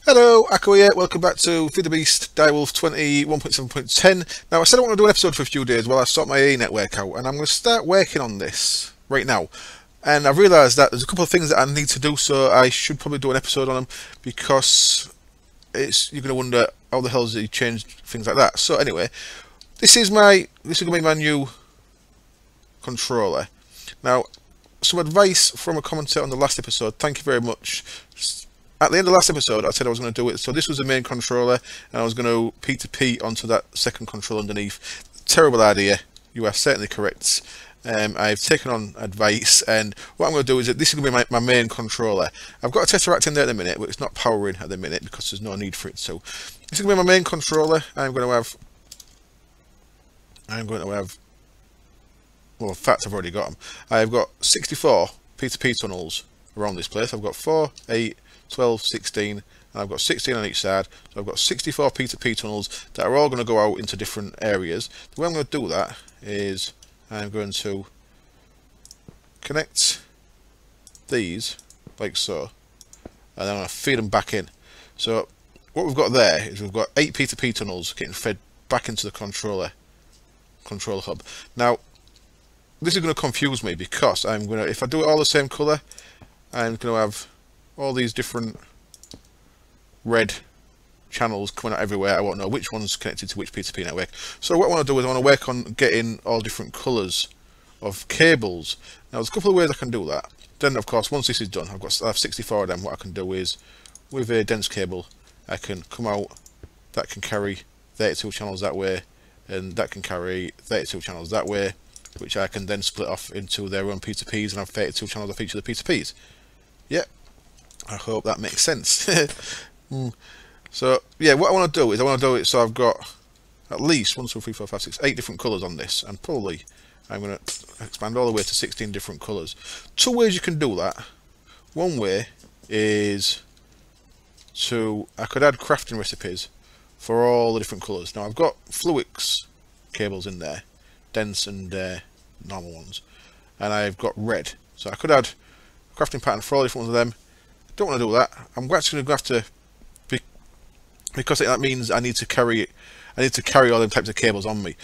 Hello, Akko here. Welcome back to FTB Direwolf20 1.7.10. Now, I said I want to do an episode for a few days while I sort my A network out, and I'm going to start working on this right now. And I've realised that there's a couple of things that I need to do, so I should probably do an episode on them because you're going to wonder how the hell has he changed things like that. So anyway, this is going to be my new controller. Now, some advice from a commentator on the last episode. Thank you very much. At the end of the last episode, I said I was going to do it. So this was the main controller, and I was going to P2P onto that second controller underneath. Terrible idea. You are certainly correct. I've taken on advice, and what I'm going to do is that this is going to be my main controller. I've got a Tesseract in there at the minute, but it's not powering at the minute because there's no need for it. So this is going to be my main controller. I'm going to have. Well, in fact, I've already got them. I've got 64 P2P tunnels around this place. I've got 4, 8, 12, 16, and I've got 16 on each side. So I've got 64 P2P tunnels that are all going to go out into different areas. The way I'm going to do that is I'm going to connect these like so, and then I'm going to feed them back in. So what we've got there is we've got 8 P2P tunnels getting fed back into the controller hub. Now, this is going to confuse me because if I do it all the same colour, I'm going to have all these different red channels coming out everywhere. I won't know which one's connected to which P2P network. So what I want to do is I want to work on getting all different colours of cables. Now there's a couple of ways I can do that. Then of course once this is done, I have 64 of them. What I can do is with a dense cable I can come out, that can carry 32 channels that way, and that can carry 32 channels that way, which I can then split off into their own P2Ps and have 32 channels of each of the P2Ps. Yep, I hope that makes sense. So yeah, what I want to do is I want to do it so I've got at least 1, 2, 3, 4, 5, 6, 8 different colours on this, and probably I'm going to expand all the way to 16 different colours. Two ways you can do that. One way is I could add crafting recipes for all the different colours. Now I've got Fluix cables in there, dense and normal ones, and I've got red, so I could add a crafting pattern for all different ones of them. Don't want to do that. I'm actually going to have to, because that means I need to carry all them types of cables on me.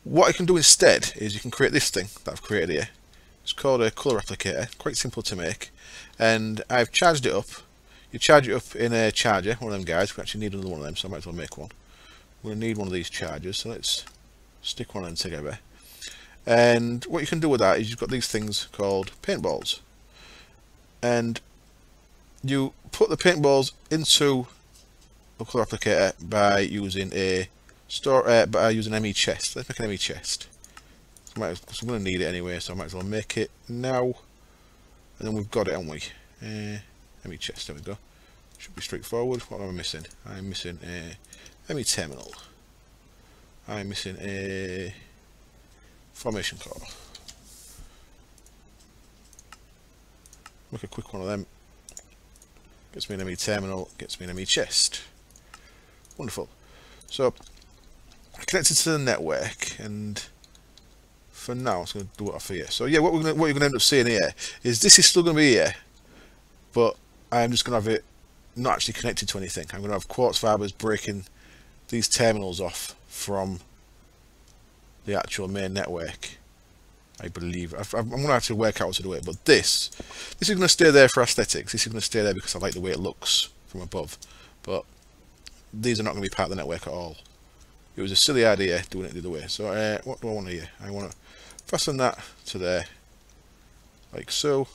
What I can do instead is you can create this thing that I've created here. It's called a colour applicator, quite simple to make, and I've charged it up. You charge it up in a charger, one of them guys. We actually need another one of them, so I might as well make one. We're going to need one of these chargers, so let's stick one of them together. And what you can do with that is you've got these things called paintballs, and you put the paintballs into the colour applicator by using an ME chest. Let's make an ME chest. I'm going to need it anyway, so I might as well make it now. And then we've got it, haven't we? ME chest, there we go. Should be straightforward. What am I missing? I'm missing a ME terminal. I'm missing a formation core. Make a quick one of them. Gets me an ME terminal, gets me an ME chest. Wonderful. So I connected to the network, and for now I'm going to do it off here. So yeah, what you're going to end up seeing here is this is still going to be here, but I'm just going to have it not actually connected to anything. I'm going to have quartz fibers breaking these terminals off from the actual main network, I believe. I'm going to have to work out how to do it, but this is going to stay there for aesthetics. This is going to stay there because I like the way it looks from above, but these are not going to be part of the network at all. It was a silly idea doing it the other way. So what do I want here? I want to fasten that to there, like so.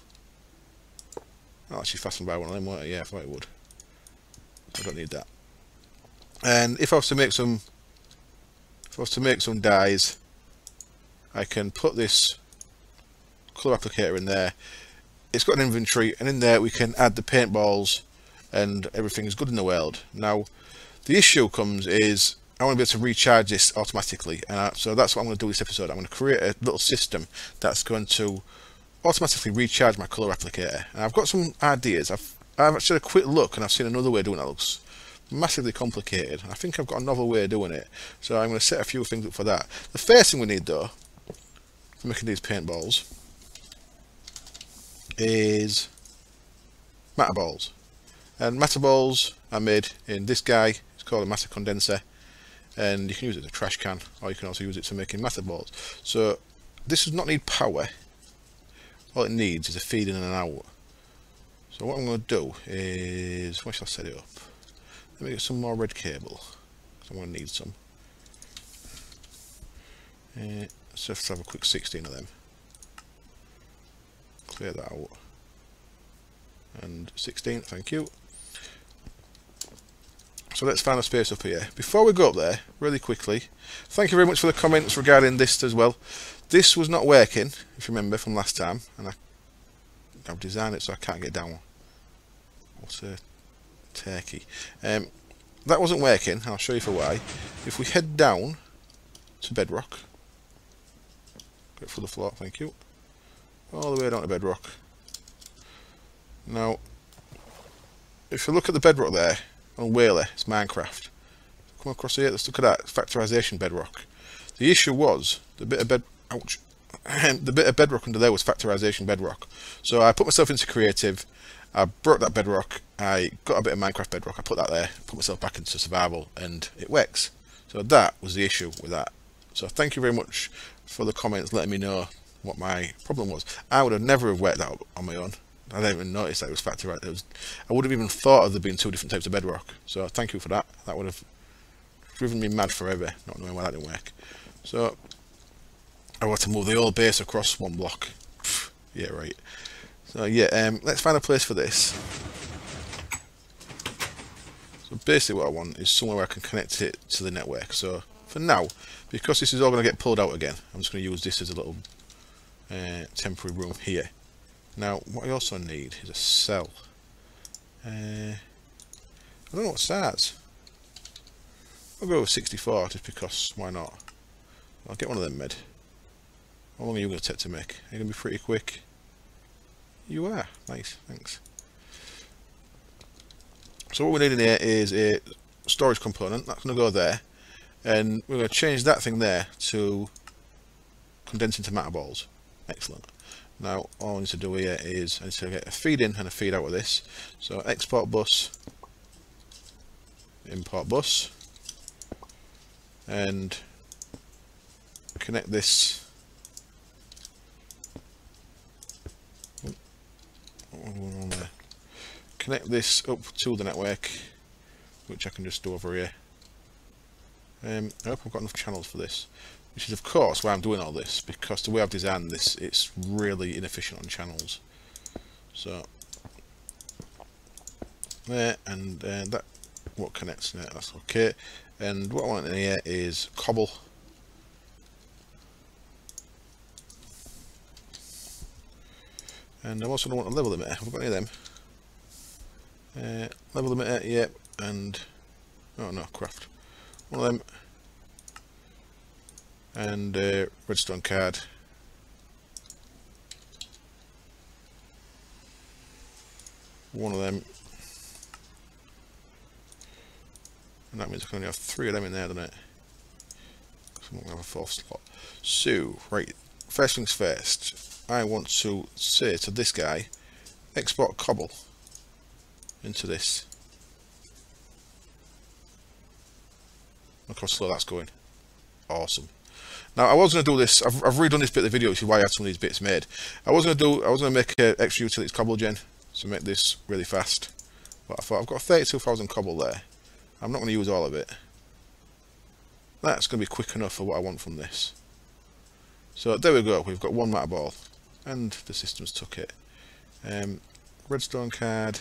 I'll actually fasten by one of them, won't I? Yeah, I thought it would. I don't need that. And if I was to make some dies, I can put this colour applicator in there. It's got an inventory, and in there we can add the paintballs, and everything is good in the world. Now, the issue comes is I want to be able to recharge this automatically, and so that's what I'm going to do this episode. I'm going to create a little system that's going to automatically recharge my colour applicator. And I've got some ideas. I've actually had a quick look, and I've seen another way of doing that. Looks massively complicated. I think I've got a novel way of doing it, so I'm going to set a few things up for that. The first thing we need though for making these paintballs is matter balls. And matter balls are made in this guy. It's called a matter condenser, and you can use it as a trash can, or you can also use it for making matter balls. So this does not need power. All it needs is a feed in and an out. So what I'm going to do is, where shall I set it up? Let me get some more red cable, because I'm going to need some. Let's just have a quick 16 of them. Clear that out. And 16, thank you. So let's find a space up here. Before we go up there, really quickly, thank you very much for the comments regarding this as well. This was not working, if you remember from last time, and I've designed it so I can't get down. What's a turkey? That wasn't working, and I'll show you for why. If we head down to bedrock, go for the floor, thank you, all the way down to bedrock. Now, if you look at the bedrock there, on Whaley, it's Minecraft. Come across here, let's look at that, factorization bedrock. The issue was, the bit of bedrock under there was factorization bedrock. So I put myself into creative, I broke that bedrock, I got a bit of Minecraft bedrock, I put that there, put myself back into survival, and it works. So that was the issue with that. So thank you very much for the comments letting me know what my problem was. I would have never have worked that out on my own. I didn't even notice that it was factorized. I would have even thought of there being 2 different types of bedrock. So thank you for that. That would have driven me mad forever, not knowing why that didn't work. So I want to move the whole base across 1 block. Yeah, right. So yeah, let's find a place for this. So basically what I want is somewhere where I can connect it to the network. So for now, because this is all going to get pulled out again, I'm just going to use this as a little temporary room here. Now, what I also need is a cell. I don't know what starts. I'll go with 64 just because, why not? I'll get one of them made. How long are you going to take to make? Are you going to be pretty quick? You are. Nice, thanks. So what we need in here is a storage component. That's going to go there. And we're going to change that thing there to condense into matter balls. Excellent. Now all I need to do here is I need to get a feed in and a feed out of this. So export bus, import bus, and connect this. Connect this up to the network, which I can just do over here. I hope I've got enough channels for this. Which is of course why I'm doing all this, because the way I've designed this, it's really inefficient on channels. So there, and that what connects there, that's okay. And what I want in here is cobble. And I also don't want a level limiter. Have we got any of them? Level limiter, yep, and oh no, craft. One of them. And redstone card. One of them. And that means I can only have 3 of them in there, doesn't it? So I'm going to have a 4th slot. So, right, first things first. I want to say to this guy, export cobble into this. Look how slow that's going. Awesome. Now I was going to do this. I've redone this bit of the video, which is why I had some of these bits made. I was going to make an extra utilities cobble gen to make this really fast. But I thought I've got 32,000 cobble there. I'm not going to use all of it. That's going to be quick enough for what I want from this. So there we go. We've got 1 matter ball, and the system's took it. Redstone card.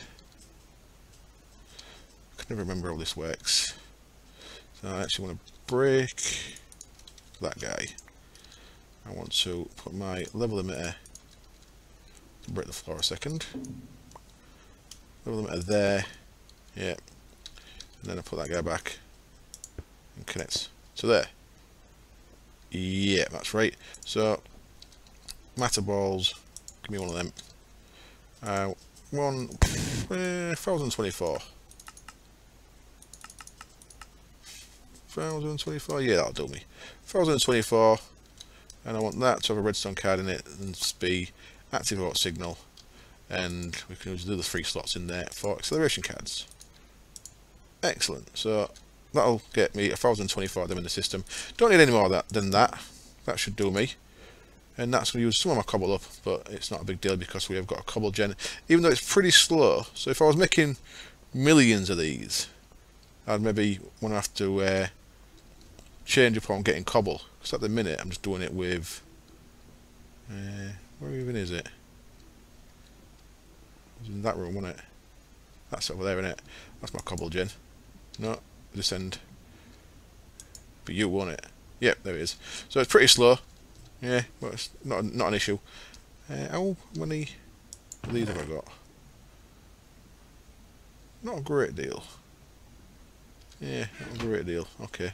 I can never remember how this works. So I actually want to break that guy. I want to put my level emitter, break the floor a second, level emitter there, yeah, and then I put that guy back and connects to there. Yeah, that's right. So matter balls, give me one of them. 1024. 1024, yeah, that'll do me. 1024, and I want that to have a redstone card in it and be active auto signal, and we can do the 3 slots in there for acceleration cards. Excellent. So that'll get me 1024 of them in the system. Don't need any more of that than that. That should do me. And that's going to use some of my cobble up, but it's not a big deal because we have got a cobble gen, even though it's pretty slow. So if I was making millions of these, I'd maybe want to have to change up on getting cobble, because at the minute I'm just doing it with where even is it? It was in that room, wasn't it? That's over there, isn't it? That's my cobble gen. No, this end. But you want it? Yep, there it is. So it's pretty slow. Yeah, but it's not an issue. How many of these have I got? Not a great deal. Yeah, not a great deal. Okay.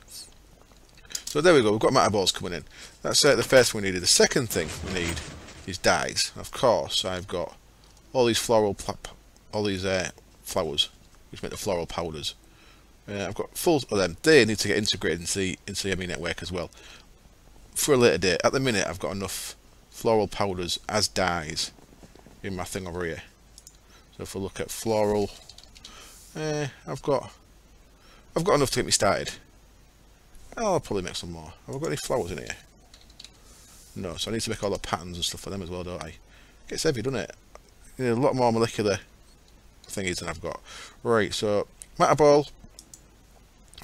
So there we go. We've got matter balls coming in. That's the first thing we needed. The second thing we need is dyes. Of course, I've got all these flowers, which make the floral powders. I've got full of them. They need to get integrated into the ME network as well for a later date. At the minute, I've got enough floral powders as dyes in my thing over here. So if we look at floral, I've got enough to get me started. I'll probably make some more. Have I got any flowers in here? No, so I need to make all the patterns and stuff for them as well, don't I? Gets heavy, doesn't it? You need a lot more molecular thingies than I've got. Right, so matter ball.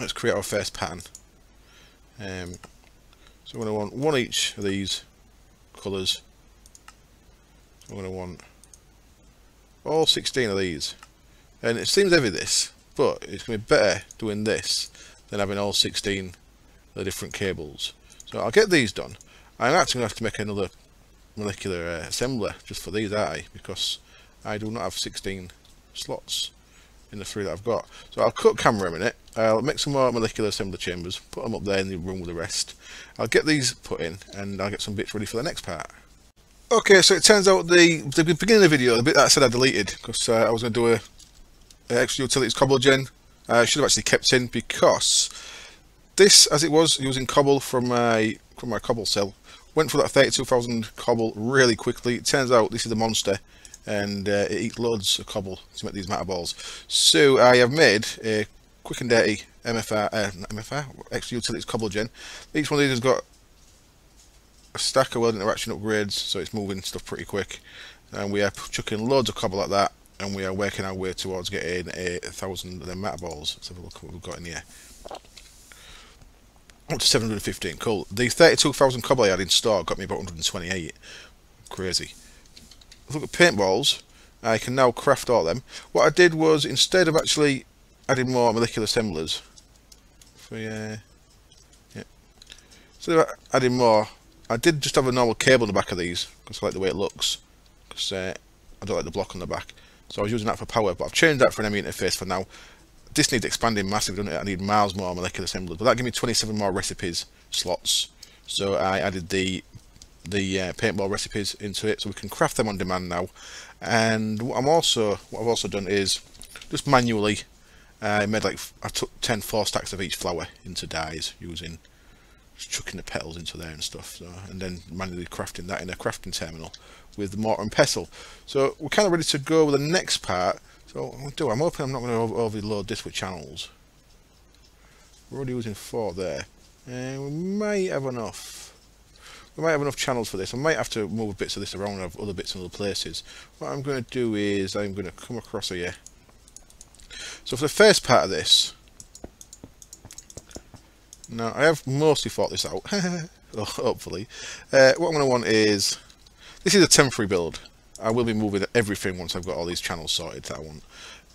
Let's create our first pattern. So I'm going to want one each of these colours. So I'm going to want all 16 of these. And it seems heavy this, but it's going to be better doing this than having all 16 of the different cables. So I'll get these done. I'm actually going to have to make another molecular assembler just for these, aren't I? Because I do not have 16 slots in the 3 that I've got. So I'll cut camera in a minute. I'll make some more molecular assembler chambers, put them up there in the room with the rest. I'll get these put in and I'll get some bits ready for the next part. Okay, so it turns out the beginning of the video, the bit that I said I deleted, because I was going to do a extra utilities cobble gen, I should have actually kept in, because this, as it was using cobble from my cobble cell, went for that 32,000 cobble really quickly. It turns out this is a monster, and it eats loads of cobble to make these matter balls. So I have made a quick and dirty MFR, extra utilities cobble gen. Each one of these has got a stack of welding interaction upgrades, so it's moving stuff pretty quick. And we are chucking loads of cobble like that, and we are working our way towards getting 1,000 of them matter balls. Let's have a look at what we've got in here. Up to 715, cool. The 32,000 cobble I had in store got me about 128. Crazy. Look at paintballs. I can now craft all them. What I did was, instead of actually adding more molecular assemblers, instead of adding more, I did just have a normal cable in the back of these because I like the way it looks. Because I don't like the block on the back, so I was using that for power. But I've changed that for an ME interface for now. This needs expanding massively, doesn't it? I need miles more molecular assemblers, but that gave me 27 more recipes slots. So I added the paintball recipes into it, so we can craft them on demand now. And what I've also done is just manually I took 10 4 stacks of each flower into dyes, using just chucking the petals into there and stuff. So, and then manually crafting that in a crafting terminal with the mortar and pestle. So we're kind of ready to go with the next part. So I'm hoping I'm not going to overload this with channels. We're already using 4 there, and we might have enough. We might have enough channels for this. I might have to move bits of this around and have other bits in other places. What I'm going to do is I'm going to come across here. So for the first part of this, now I have mostly thought this out, hopefully. What I'm going to want is, this is a temporary build. I will be moving everything once I've got all these channels sorted that I want.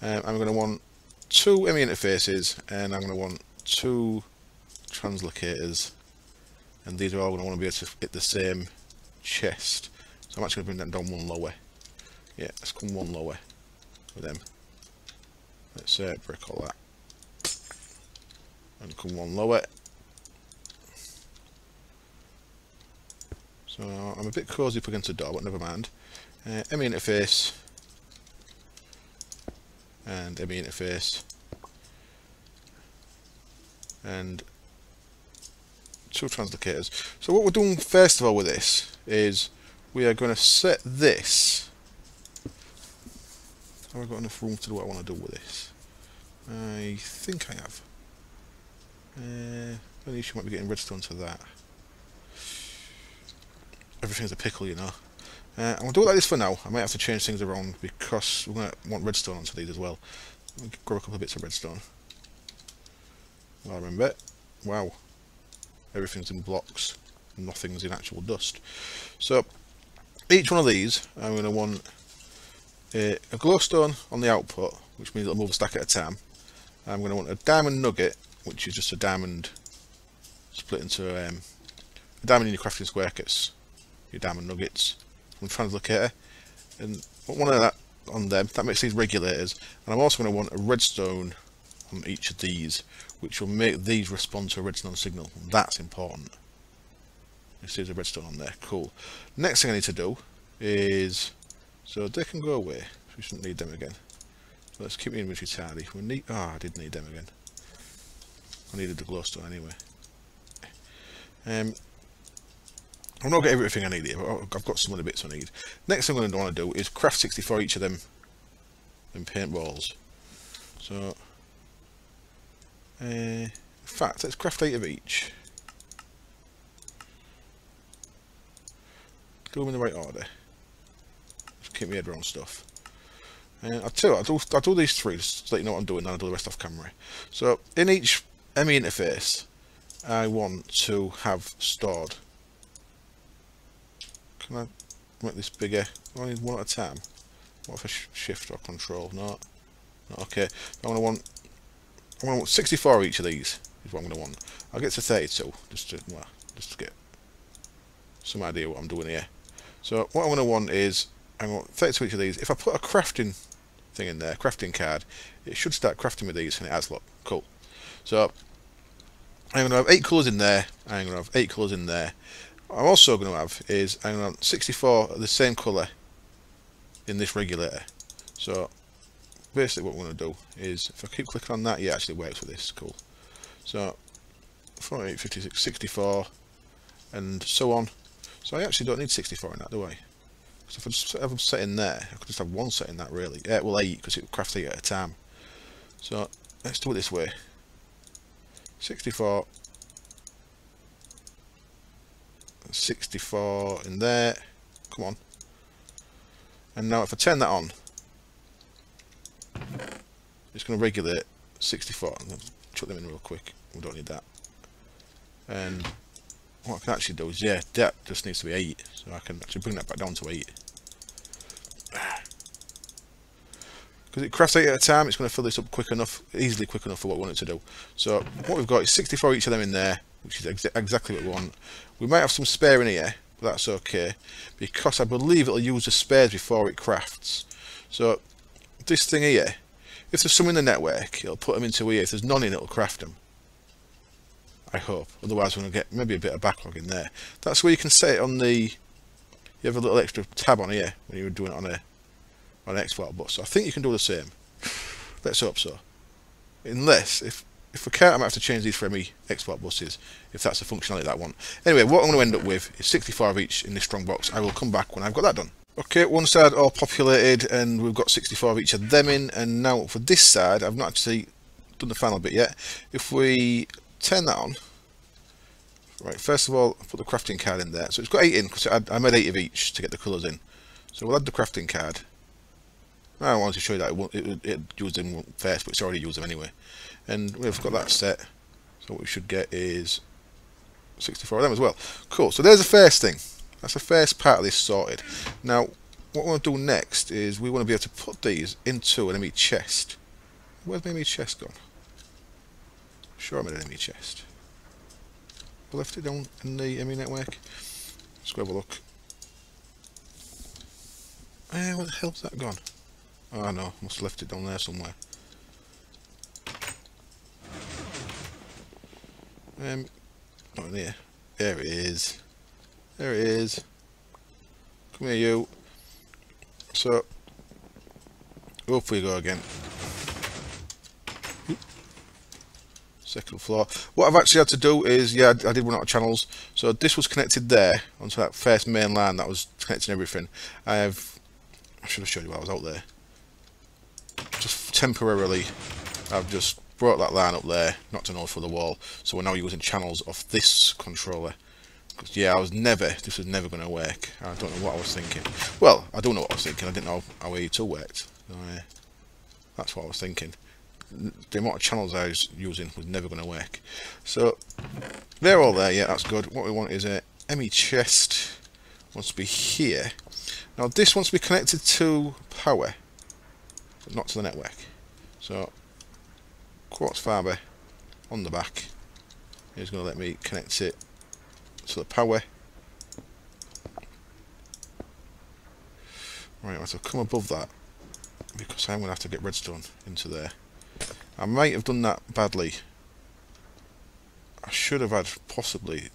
I'm going to want 2 ME interfaces, and I'm going to want 2 translocators, and these are all going to want to be able to hit the same chest. So I'm actually going to bring that down 1 lower. Yeah, let's come 1 lower with them. Let's break all that, and come 1 lower. So I'm a bit cosy up against the door, but never mind. ME interface and ME interface and 2 translocators. So what we're doing first of all with this is we are going to set this Have I got enough room to do what I want to do with this? I think I have. At least you might be getting redstone to that. Everything's a pickle, you know. I'm going to do it like this for now. I might have to change things around because we're going to want redstone onto these as well. I'll grab a couple of bits of redstone. Well, I remember it. Wow. Everything's in blocks. Nothing's in actual dust. So, each one of these, I'm going to want a glowstone on the output, which means it'll move a stack at a time. I'm going to want a diamond nugget, which is just a diamond split into a diamond in your crafting square gets your diamond nuggets from translocator, and one of that on them, that makes these regulators. And I'm also going to want a redstone on each of these, which will make these respond to a redstone signal. That's important. You see there's a redstone on there. Cool. Next thing I need to do is, so they can go away. We shouldn't need them again. So let's keep the inventory tidy. We need. Ah, I did need them again. I needed the glowstone anyway. I've not got everything I need here, but I've got some of the bits I need. Next thing I'm going to want to do is craft 64 each of them paintballs. So, in fact, let's craft 8 of each. Do them in the right order. Just keep my head around stuff. I'll tell you what, I'll do these 3 just to let you know what I'm doing, then I'll do the rest off camera. So, in each ME interface, I want to have stored. Can I make this bigger? I need one at a time. What if I shift or control? No. Okay. I'm gonna want 64 each of these. Is what I'm gonna want. I'll get to 32 just to get some idea what I'm doing here. So what I'm gonna want is I want 32 each of these. If I put a crafting thing in there, crafting card, it should start crafting with these, and it has. Look, cool. So I'm gonna have 8 colours in there. I'm gonna have 8 colours in there. What I'm also going to have is I'm going to have 64 of the same colour in this regulator. So basically what we're going to do is, if I keep clicking on that, yeah, it actually works with this. Cool. So 48, 56, 64 and so on. So I actually don't need 64 in that, do I? Because if I just have them set in there, I could just have one set in that really. Yeah, well 8, because it would craft 8 at a time. So let's do it this way. 64 in there, come on. And now if I turn that on, it's going to regulate 64. I'm going to chuck them in real quick, we don't need that. And what I can actually do is, yeah, that just needs to be 8, so I can actually bring that back down to 8. Because it crafts 8 at a time, it's going to fill this up easily quick enough for what we want it to do. So what we've got is 64 each of them in there, which is exactly what we want. We might have some spare in here, but that's okay, because I believe it'll use the spares before it crafts. So this thing here, if there's some in the network, it'll put them into here. If there's none in, it'll craft them. I hope. Otherwise we're going to get maybe a bit of backlog in there. That's where you can set it on the, you have a little extra tab on here when you're doing it on an export bus. So I think you can do the same. Let's hope so. Unless, if we can't, I might have to change these for ME export buses, if that's the functionality that I want. Anyway, what I'm going to end up with is 64 of each in this strong box. I will come back when I've got that done. Okay, one side all populated, and we've got 64 of each of them in, and now for this side, I've not actually done the final bit yet. If we turn that on, right, first of all, I'll put the crafting card in there. So it's got 8 in, because I made 8 of each to get the colours in. So we'll add the crafting card. I wanted to show you that it used them first, but it's already used them anyway. And we've got that set, so what we should get is 64 of them as well. Cool, so there's the first thing. That's the first part of this sorted. Now, what we want to do next is we want to be able to put these into an enemy chest. Where's my enemy chest gone? Sure, I made an enemy chest. I left it down in the enemy network. Let's go have a look. Where the hell's that gone? Oh no, must have left it down there somewhere. Not in here. There it is. There it is. Come here, you. So, up we go again. Second floor. What I've actually had to do is, yeah, I did run out of channels. So this was connected there onto that first main line that was connecting everything. I should have showed you while I was out there. just temporarily, I've just brought that line up there, knocked a node for the wall, so we're now using channels off this controller. Because yeah, this was never going to work. I don't know what I was thinking. Well, I don't know what I was thinking. I didn't know how A2 worked. So, that's what I was thinking. The amount of channels I was using was never going to work. So they're all there. Yeah, that's good. What we want is a ME chest. Wants to be here. Now this wants to be connected to power, but not to the network. So quartz fibre on the back is going to let me connect it to the power. Right, I have to come above that because I'm going to have to get redstone into there. I might have done that badly. I should have had possibly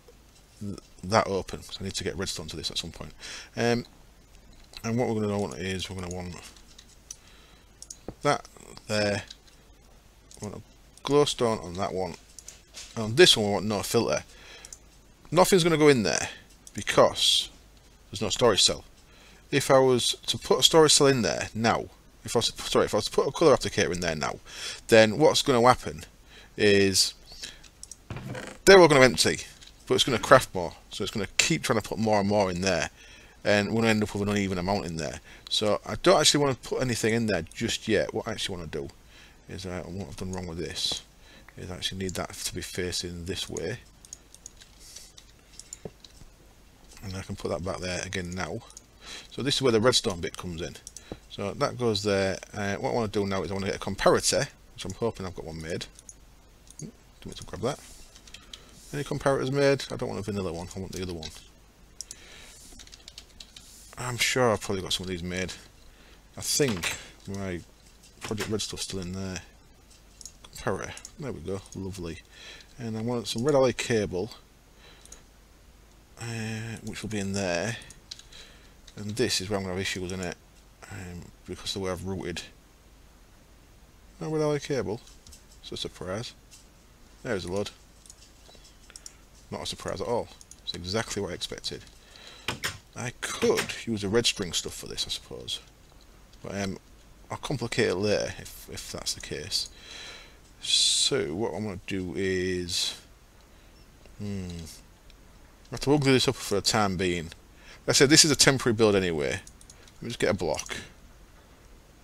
that open because I need to get redstone to this at some point. And what we're going to want is we're going to want that there. We want a glowstone on that one. And on this one we want no filter. Nothing's going to go in there because there's no storage cell. If I was to put a storage cell in there now, if I was to put a colour applicator in there now, then what's going to happen is they're all going to empty, but it's going to craft more. So it's going to keep trying to put more and more in there, and we're going to end up with an uneven amount in there. So I don't actually want to put anything in there just yet. What I actually want to do is, what I've done wrong with this, is I actually need that to be facing this way. And I can put that back there again now. So this is where the redstone bit comes in. So that goes there. What I want to do now is I want to get a comparator, which I'm hoping I've got one made. Do you want to grab that? Any comparators made? I don't want a vanilla one, I want the other one. I'm sure I've probably got some of these made. I think my Project Red stuff's still in there. Comparator, there we go, lovely. And I want some red ally cable, which will be in there. And this is where I'm going to have issues in it, because of the way I've routed. No red ally cable, it's a surprise. There's a load. Not a surprise at all. It's exactly what I expected. I could use a red string stuff for this, I suppose, but I'll complicate it later if that's the case. So what I'm going to do is I have to ugly this up for the time being. Like I said, this is a temporary build anyway. Let me just get a block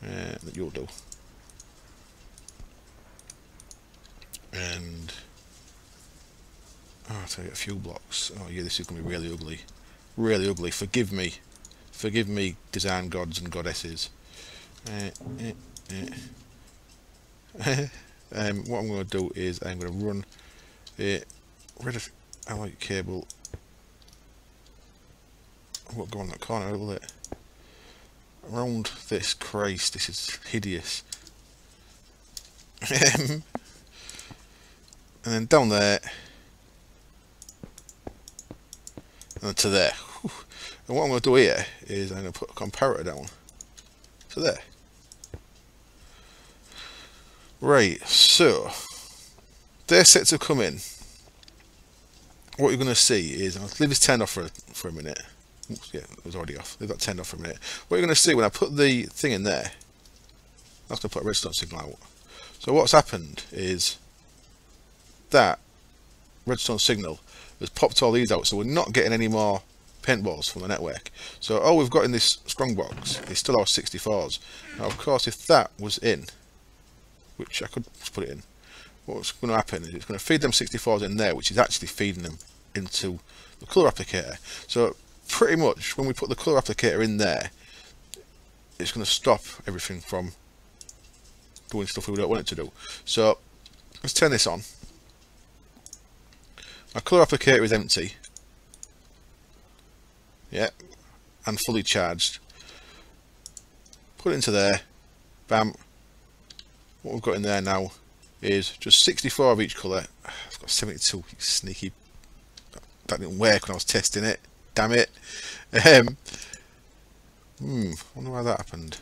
that you'll do, and I'll get a few blocks. Oh yeah, this is going to be really ugly. Really ugly. Forgive me. Forgive me, design gods and goddesses. What I'm going to do is I'm going to run a red ally cable. I won't go on that corner, will it? Around this. Christ, this is hideous. And then down there. And to there. Whew. And what I'm going to do here is I'm going to put a comparator down to there. Right, so they're set to come in. What you're going to see is, I'll leave this turned off for a minute. Oops, yeah, it was already off. Leave that turned off for a minute. What you're going to see when I put the thing in there, that's going to put a redstone signal out. So what's happened is that redstone signal has popped all these out, so we're not getting any more paintballs from the network. So all we've got in this strongbox is still our 64s. Now of course if that was in, which I could put it in, what's going to happen is it's going to feed them 64s in there, which is actually feeding them into the colour applicator. So pretty much when we put the colour applicator in there, it's going to stop everything from doing stuff we don't want it to do. So let's turn this on. My colour applicator is empty, yeah, and fully charged. Put it into there, bam. What we've got in there now is just 64 of each colour. I've got 72, sneaky. That didn't work when I was testing it, damn it. Wonder why that happened.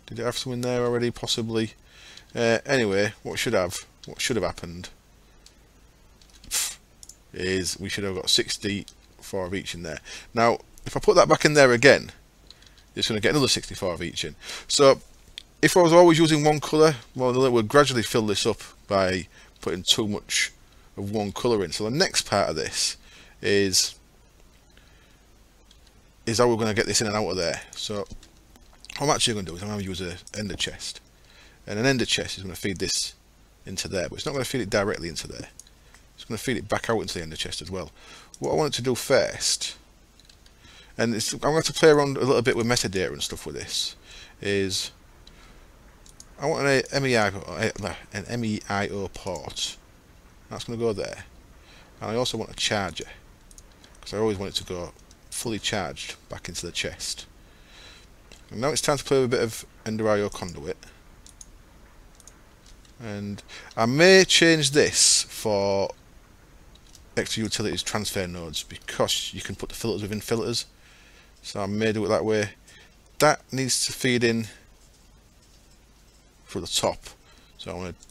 Did it have some in there already? Possibly. Anyway, what should have happened is we should have got 64 of each in there. Now, if I put that back in there again, it's going to get another 64 of each in. So if I was always using one colour, well, it would gradually fill this up by putting too much of one colour in. So the next part of this is how we're going to get this in and out of there. So what I'm actually going to do is I'm going to use an ender chest, and an ender chest is going to feed this into there, but it's not going to feed it directly into there. It's going to feed it back out into the ender chest as well. What I want it to do first, and I'm going to play around a little bit with metadata and stuff with this, is I want an MEIO port. That's going to go there, and I also want a charger, because I always want it to go fully charged back into the chest. And now it's time to play with a bit of Ender IO conduit, and I may change this for extra utilities transfer nodes, because you can put the filters within filters, so I may do it that way. That needs to feed in through the top, so I want to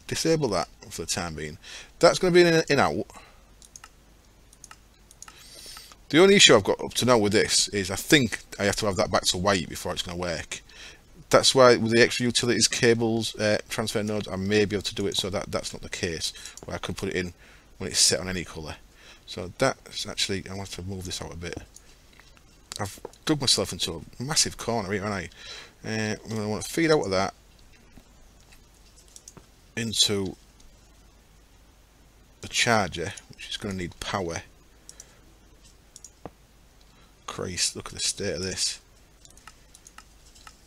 disable that for the time being. That's going to be in out. The only issue I've got up to now with this is I think I have to have that back to white before it's going to work. That's why with the extra utilities cables transfer nodes, I may be able to do it so that that's not the case, where I can put it in when it's set on any colour. So that's actually, I want to move this out a bit. I've dug myself into a massive corner here, haven't I? I'm going to want to feed out of that into the charger, which is going to need power. Christ, look at the state of this.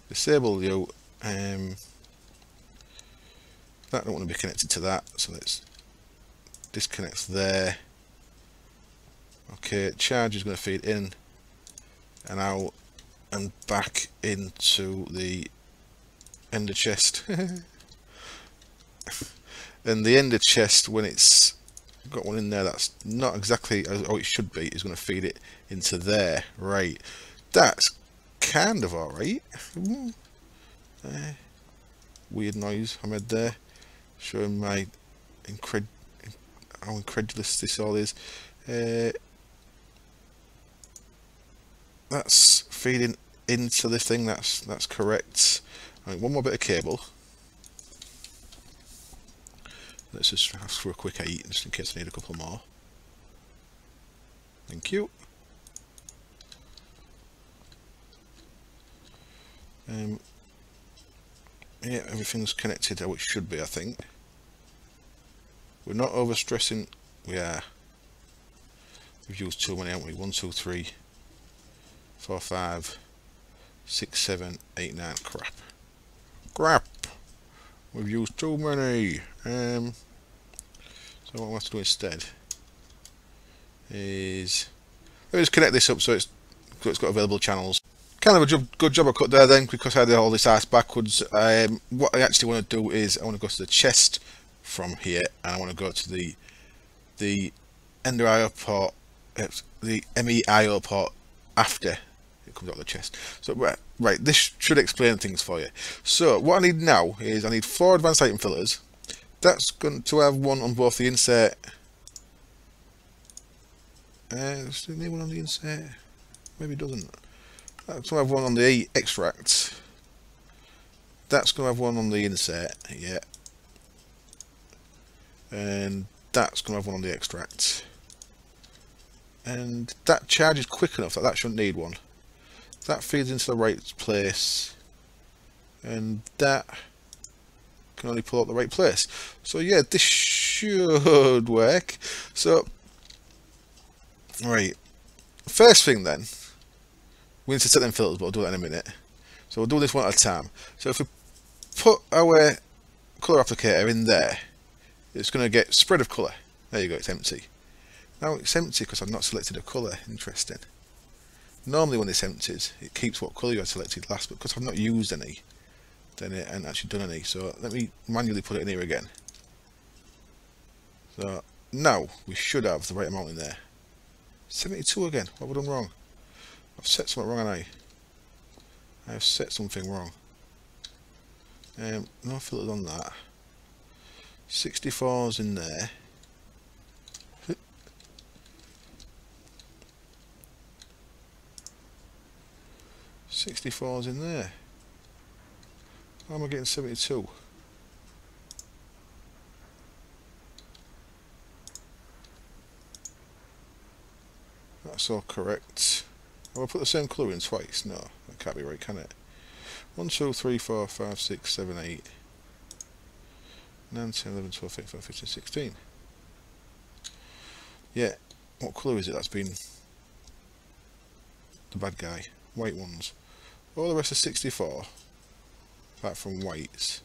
Disable you. That don't want to be connected to that, so let's disconnect there. Okay, charge is going to feed in and out and back into the ender chest. And the ender chest, when it's got one in there that's not exactly how it should be, is going to feed it into there. Right, that's kind of alright. Weird noise I made there, showing my how incredulous this all is. That's feeding into this thing. That's correct. Right, one more bit of cable. Let's just ask for a quick 8, just in case I need a couple more. Thank you. Yeah, everything's connected how it should be, I think. We're not overstressing. We are. We've used too many, haven't we? 1, 2, 3, 4, 5, 6, 7, 8, 9. Crap. Crap! We've used too many. So what I have to do instead is let me just connect this up so it's got available channels. Kind of a good job I cut there then, because I did all this ice backwards. What I actually want to do is I want to go to the chest from here, and I want to go to the Ender IO port, the MEIO port after it comes out of the chest. So right, this should explain things for you. So what I need now is I need 4 advanced item filters. That's going to have one on both the insert. Does it need one on the insert? Maybe it doesn't. That's going to have one on the extract. That's going to have one on the insert, yeah. And that's going to have one on the extract. And that charge is quick enough that shouldn't need one. That feeds into the right place. And that can only pull out the right place. So yeah, this should work. So, right. First thing then, we need to set them filters, but I'll do that in a minute. So we'll do this one at a time. So if we put our colour applicator in there, it's going to get spread of colour. There you go, it's empty. Now it's empty because I've not selected a colour. Interesting. Normally when this empties, it keeps what colour you had selected last, but because I've not used any, then it hasn't actually done any. So let me manually put it in here again. So now we should have the right amount in there. 72 again. What have I done wrong? I've set something wrong, haven't I? I've set something wrong. No filters on that. 64's in there. 64's in there. How am I getting 72? That's all correct. Have I put the same colour in twice? No, that can't be right, can it? 1, 2, 3, 4, 5, 6, 7, 8, 9, 10, 11, 12, 13, 14, 15, 16. Yeah, what colour is it that's been the bad guy? White ones. All the rest are 64, apart from whites.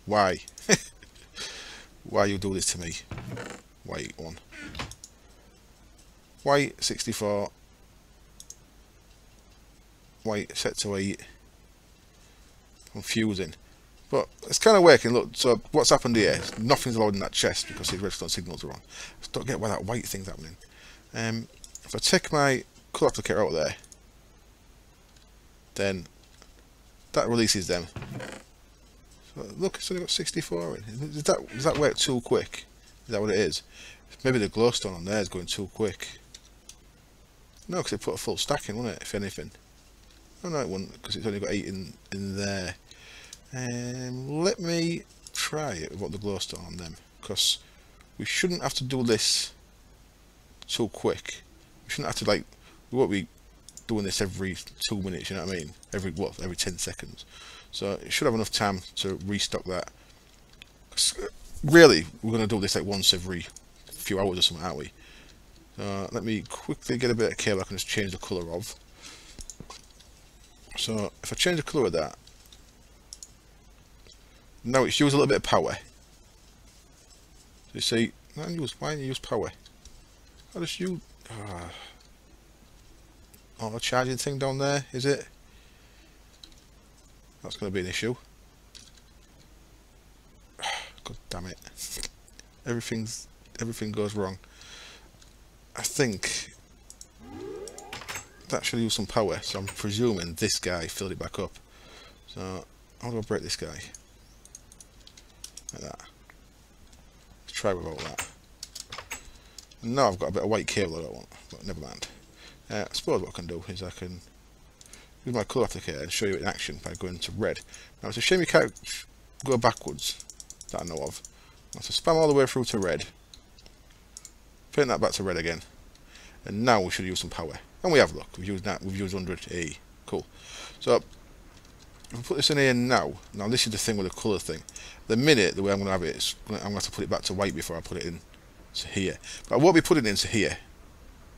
Why? Why you do this to me? White one. White 64. White set to 8. Confusing. But it's kind of working. Look, so what's happened here? Nothing's allowed in that chest because his redstone signals are on. I just don't get why that white thing's happening. If I take my colour applicator out there, then that releases them. So look, it's only got 64 in. Does that work too quick? Is that what it is? Maybe the glowstone on there is going too quick. No, because it put a full stack in, wouldn't it? If anything. Oh no, it wouldn't, because it's only got 8 in there. Let me try it with what the glowstone on them, because we shouldn't have to do this too quick. We shouldn't have to, like, we won't be doing this every 2 minutes, you know what I mean? Every 10 seconds. So it should have enough time to restock that. Really, we're going to do this like once every few hours or something, aren't we? Let me quickly get a bit of cable I can just change the colour of. So if I change the colour of that, now it's used a little bit of power. So you see, why don't you use power? I just use the charging thing down there, is it? That's going to be an issue. God damn it! Everything goes wrong. I think that should use some power, so I'm presuming this guy filled it back up. So how do I break this guy? Like that. Let's try without that. And now I've got a bit of white cable I don't want, but never mind. I suppose what I can do is I can use my colour applicator and show you it in action by going to red. Now it's a shame you can't go backwards, that I know of. I have to spam all the way through to red. Paint that back to red again. And now we should use some power. And we have, look, we've used 100E. Cool. So if I put this in here now this is the thing with the colour thing. The minute, the way I'm going to have it is, I'm going to have to put it back to white before I put it in to here. But I won't be putting it into here.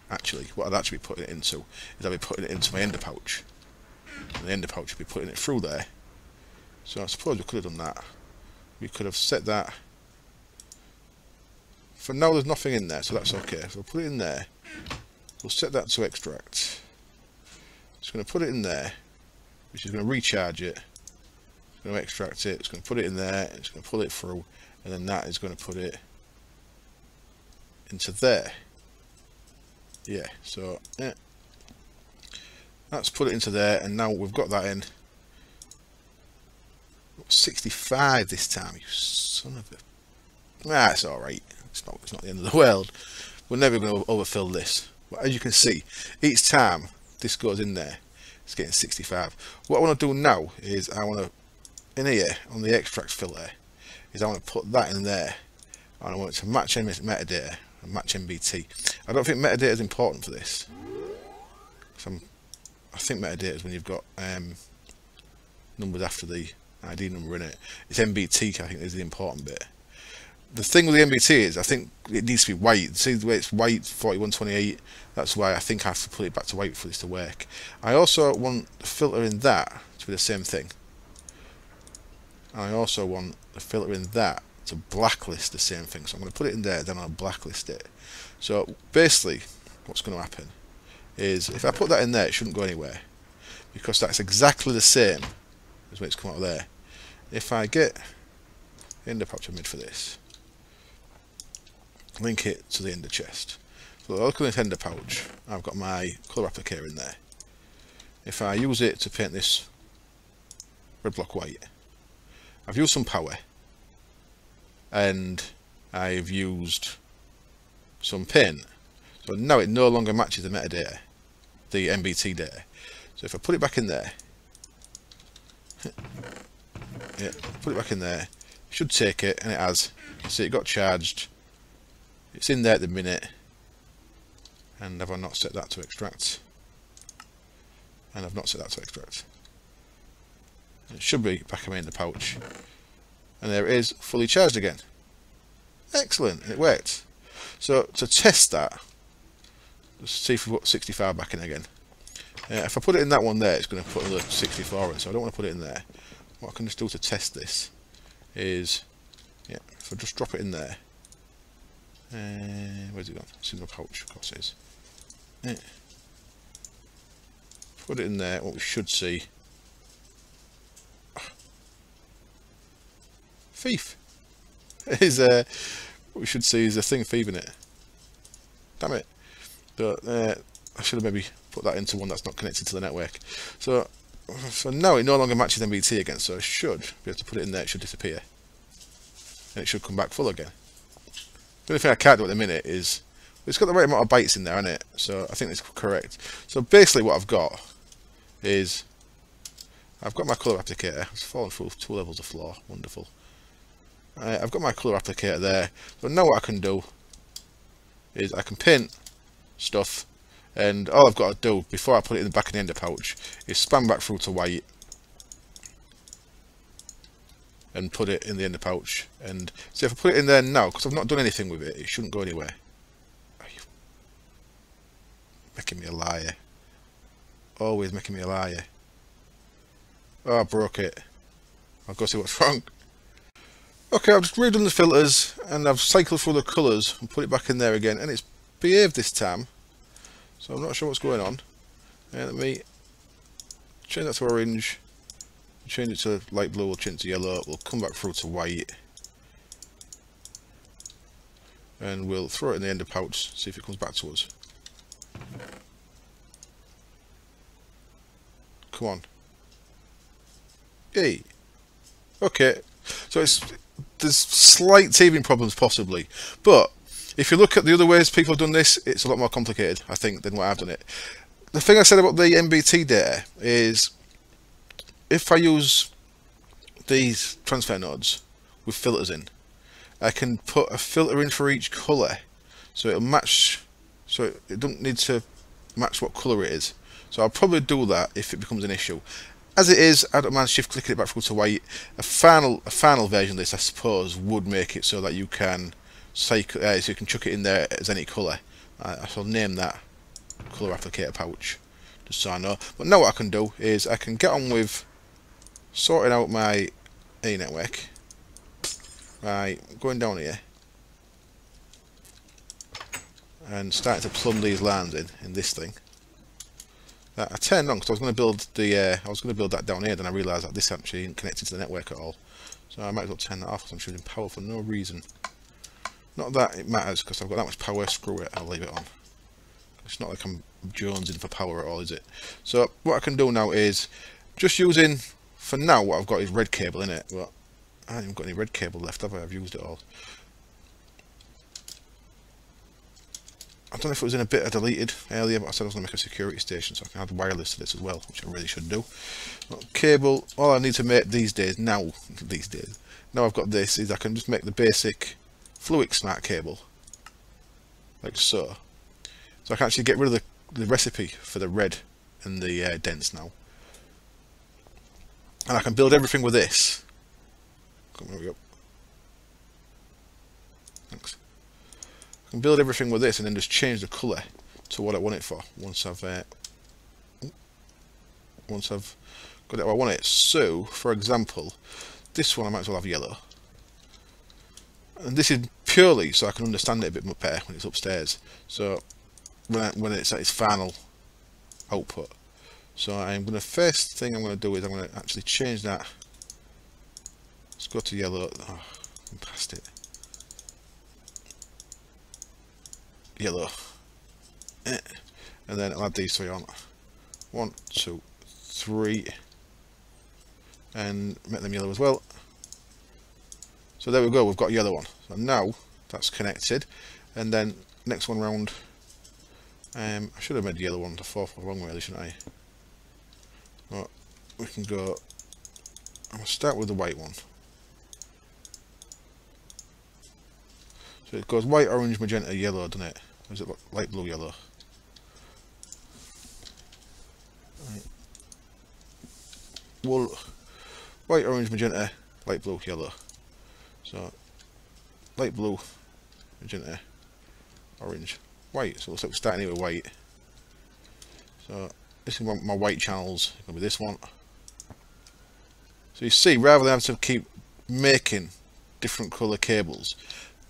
Actually, what I'd actually be putting it into is I'll be putting it into my ender pouch. And the ender pouch will be putting it through there. So I suppose we could have done that. We could have set that. For now there's nothing in there, so that's okay. So we'll put it in there. We'll set that to extract. It's going to put it in there, which is going to recharge it. It's going to extract it. It's going to put it in there. It's going to pull it through, and then that is going to put it into there. Yeah. So yeah, that's put it into there, and now we've got that in. 65 this time, you son of a. Ah, it's all right. It's not the end of the world. We're never going to overfill this. But as you can see, each time this goes in there, it's getting 65. What I want to do now is I want to, in here, on the extract filter, is I want to put that in there. And I want it to match metadata and match MBT. I don't think metadata is important for this. I think metadata is when you've got numbers after the ID number in it. It's MBT, I think, is the important bit. The thing with the MBT is, I think it needs to be white. See the way it's white, 4128. That's why I think I have to put it back to white for this to work. I also want the filter in that to be the same thing. I also want the filter in that to blacklist the same thing. So I'm going to put it in there, then I'll blacklist it. So basically, what's going to happen is, if I put that in there, it shouldn't go anywhere, because that's exactly the same as when it's come out of there. If I get the ender pouch I made for this, link it to the ender chest. So look at this ender pouch. I've got my colour applicator in there. If I use it to paint this red block white, I've used some power, and I've used some paint. So now it no longer matches the metadata, the MBT data. So if I put it back in there, yeah, put it back in there, it should take it, and it has. You see it got charged. It's in there at the minute. And have I not set that to extract? And I've not set that to extract. It should be back in the pouch. And there it is, fully charged again. Excellent, it worked. So to test that, let's see if we put 65 back in again. If I put it in that one there, it's going to put another 64 in, so I don't want to put it in there. What I can just do to test this is, yeah, if I just drop it in there. Where's it gone? It's in the pouch, of course it is. Yeah. Put it in there, what we should see. Thief! Is what we should see is a thing thieving it. Damn it. But I should have maybe put that into one that's not connected to the network. So now it no longer matches MBT again, so I should be able to put it in there, it should disappear. And it should come back full again. The only thing I can't do at the minute is, it's got the right amount of bytes in there, hasn't it? So I think it's correct. So basically what I've got is, I've got my colour applicator. It's fallen through 2 levels of floor. Wonderful. I've got my colour applicator there. So now what I can do is I can paint stuff, and all I've got to do before I put it in the back of the ender pouch is span back through to white and put it in the ender pouch. And see, if I put it in there now, because I've not done anything with it, it shouldn't go anywhere. Oh, you're making me a liar. Always making me a liar. Oh, I broke it. I'll go see what's wrong. Okay, I've just redone the filters and I've cycled through the colours and put it back in there again, and it's behaved this time. So I'm not sure what's going on. Let me change that to orange, change it to light blue, we'll change it to yellow, we'll come back through to white, and we'll throw it in the ender pouch, see if it comes back to us. Come on. Yay. Okay, so there's slight teething problems possibly, but if you look at the other ways people have done this, it's a lot more complicated, I think, than what I've done it. The thing I said about the MBT data is, if I use these transfer nodes with filters in, I can put a filter in for each colour, so it'll match, so it doesn't need to match what colour it is. So I'll probably do that if it becomes an issue. As it is, I don't mind shift clicking it back through to white. A final version of this, I suppose, would make it so that you can cycle, so you can chuck it in there as any colour. I shall name that colour applicator pouch, just so I know. But now what I can do is I can get on with sorting out my A network by going down here and starting to plumb these lines in this thing. That I turned on because I was going to build that down here, then I realised that this actually isn't connected to the network at all. So I might as well turn that off because I'm shooting power for no reason. Not that it matters because I've got that much power, screw it, I'll leave it on. It's not like I'm jonesing for power at all, is it? So what I can do now is, just using, for now what I've got is red cable in it, but I haven't got any red cable left, have I? I've used it all. I don't know if it was in a bit I deleted earlier, but I said I was going to make a security station so I can add wireless to this as well, which I really should do. But cable, all I need to make these days, now I've got this, is I can just make the basic fluid smart cable, like so. So I can actually get rid of the recipe for the red and the dense now. And I can build everything with this. There we go. Thanks. I can build everything with this and then just change the colour to what I want it for once I've got it how I want it. So, for example, this one I might as well have yellow. And this is purely so I can understand it a bit better when it's upstairs. So when it's at its final output. So first thing I'm going to do is I'm going to actually change that. Let's go to yellow. Oh, I'm past it. Yellow. And then I'll add these 3 on. 1, 2, 3. And make them yellow as well. So there we go, we've got a yellow one. So now that's connected. And then next one round, I should have made the yellow one the 4th along really, shouldn't I? But we can go. I'm gonna start with the white one. So it goes white, orange, magenta, yellow, doesn't it? Or is it light blue, yellow? Right. Well, white, orange, magenta, light blue, yellow. So light blue, magenta, orange, white. So it looks like we're starting here with white. So this is my white channels. It's gonna be this one. So you see, rather than having to keep making different colour cables,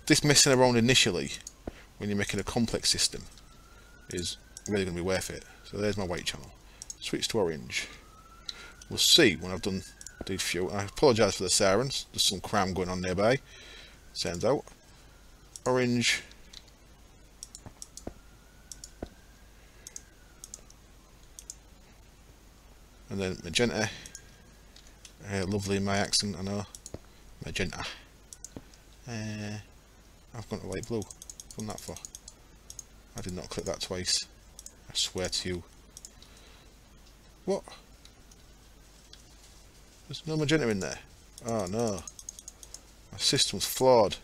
this messing around initially when you're making a complex system is really going to be worth it. So there's my white channel. Switch to orange. We'll see when I've done these few. I apologise for the sirens. There's some crime going on nearby. Sounds out. Orange. And then magenta. Lovely in my accent, I know. Magenta. I've gone to light blue. What's done that for? I did not click that twice. I swear to you. What? There's no magenta in there. Oh no. My system's flawed.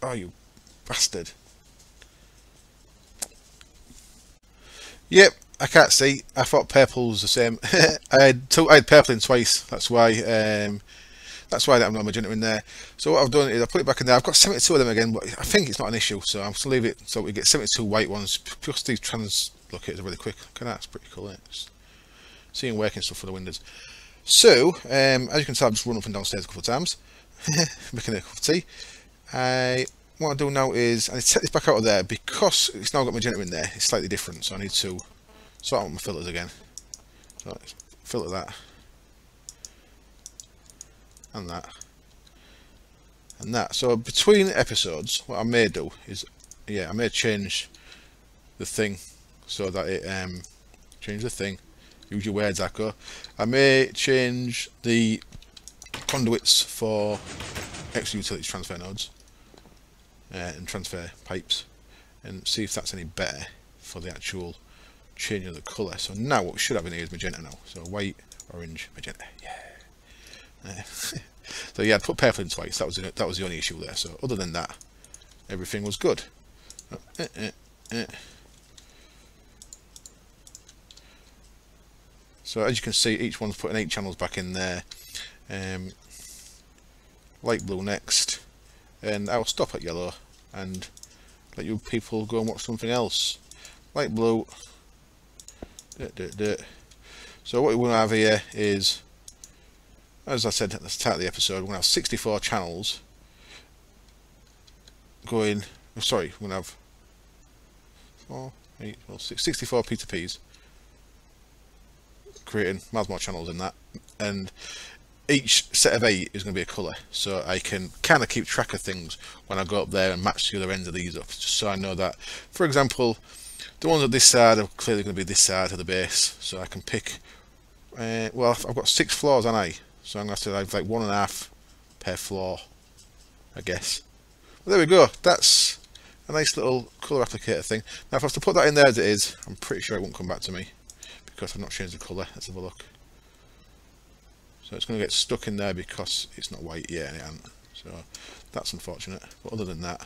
Oh, you bastard. Yep, I can't see. I thought purple was the same. I had purple in twice. That's why. That's why I'm not magenta in there. So what I've done is I put it back in there. I've got 72 of them again, but I think it's not an issue. So I'm just gonna leave it so we get 72 white ones. Plus these translocators are really quick. Look at that. It's pretty cool. It's seeing working stuff for the windows. So as you can tell, I've just run up and downstairs a couple of times, making a cup of tea. What I do now is I need to take this back out of there because it's now got magenta in there. It's slightly different, so I need to sort out my filters again. So filter that. And that. And that. So between episodes, what I may do is, I may change the thing so that it change the thing. Use your words, Akko. I may change the conduits for extra utilities transfer nodes and transfer pipes, and see if that's any better for the actual changing of the colour. So now what we should have in here is magenta now. So white, orange, magenta. Yeah. So yeah, I'd put purple in twice. That was the only issue there. So other than that, everything was good. So as you can see, each one's putting 8 channels back in there. Light blue next, and I'll stop at yellow and let you people go and watch something else. Light blue. So what we want to have here is, as I said at the start of the episode, we're going to have 64 channels going. Sorry, we're going to have 4, 8, 12, 64 P2Ps, creating miles more channels in that, and each set of 8 is going to be a colour, so I can kind of keep track of things when I go up there and match the other ends of these up, just so I know that, for example, the ones at this side are clearly going to be this side of the base, so I can pick, well, I've got 6 floors, haven't I? So I'm going to have to have like 1.5 per floor, I guess. Well, there we go, that's a nice little colour applicator thing. Now if I was to put that in there as it is, I'm pretty sure it won't come back to me, because I've not changed the colour. Let's have a look. So it's going to get stuck in there because it's not white yet, and it hasn't. So that's unfortunate. But other than that,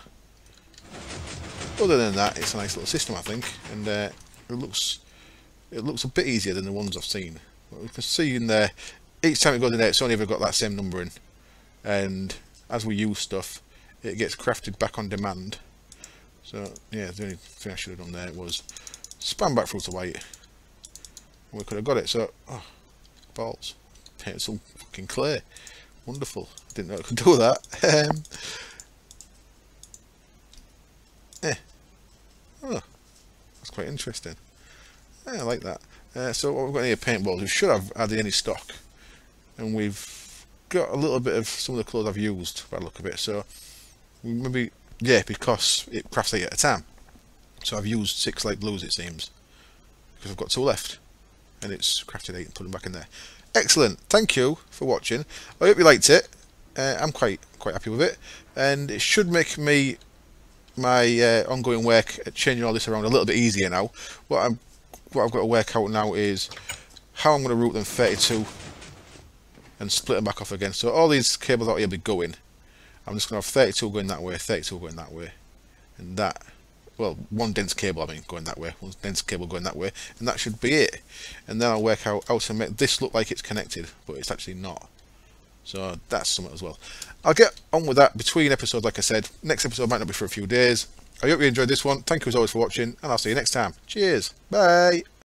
it's a nice little system, I think, and it looks a bit easier than the ones I've seen. But we can see in there, each time it goes in there, it's only ever got that same number in, and as we use stuff, it gets crafted back on demand. So yeah, the only thing I should have done there was spam back through to white, and we could have got it. So balls. Painted some fucking clay. Wonderful. Didn't know I could do that. Oh, that's quite interesting. I like that. So what we've got here, paintballs. We should have added any stock, and we've got a little bit of some of the colours I've used by the look of it. So we maybe, because it crafts 8 at a time. So I've used 6 light blues, it seems, because I've got 2 left, and it's crafted 8 and put them back in there. Excellent, thank you for watching. I hope you liked it. I'm quite happy with it, and it should make my ongoing work at changing all this around a little bit easier now. What what I've got to work out now is how I'm going to route them 32 and split them back off again. So all these cables out here will be going. I'm just going to have 32 going that way, 32 going that way, and that, well, one dense cable, I mean, going that way, one dense cable going that way, and that should be it. And then I'll work out how to make this look like it's connected, but it's actually not. So that's something as well. I'll get on with that between episodes, like I said. Next episode might not be for a few days. I hope you enjoyed this one. Thank you as always for watching, and I'll see you next time. Cheers. Bye.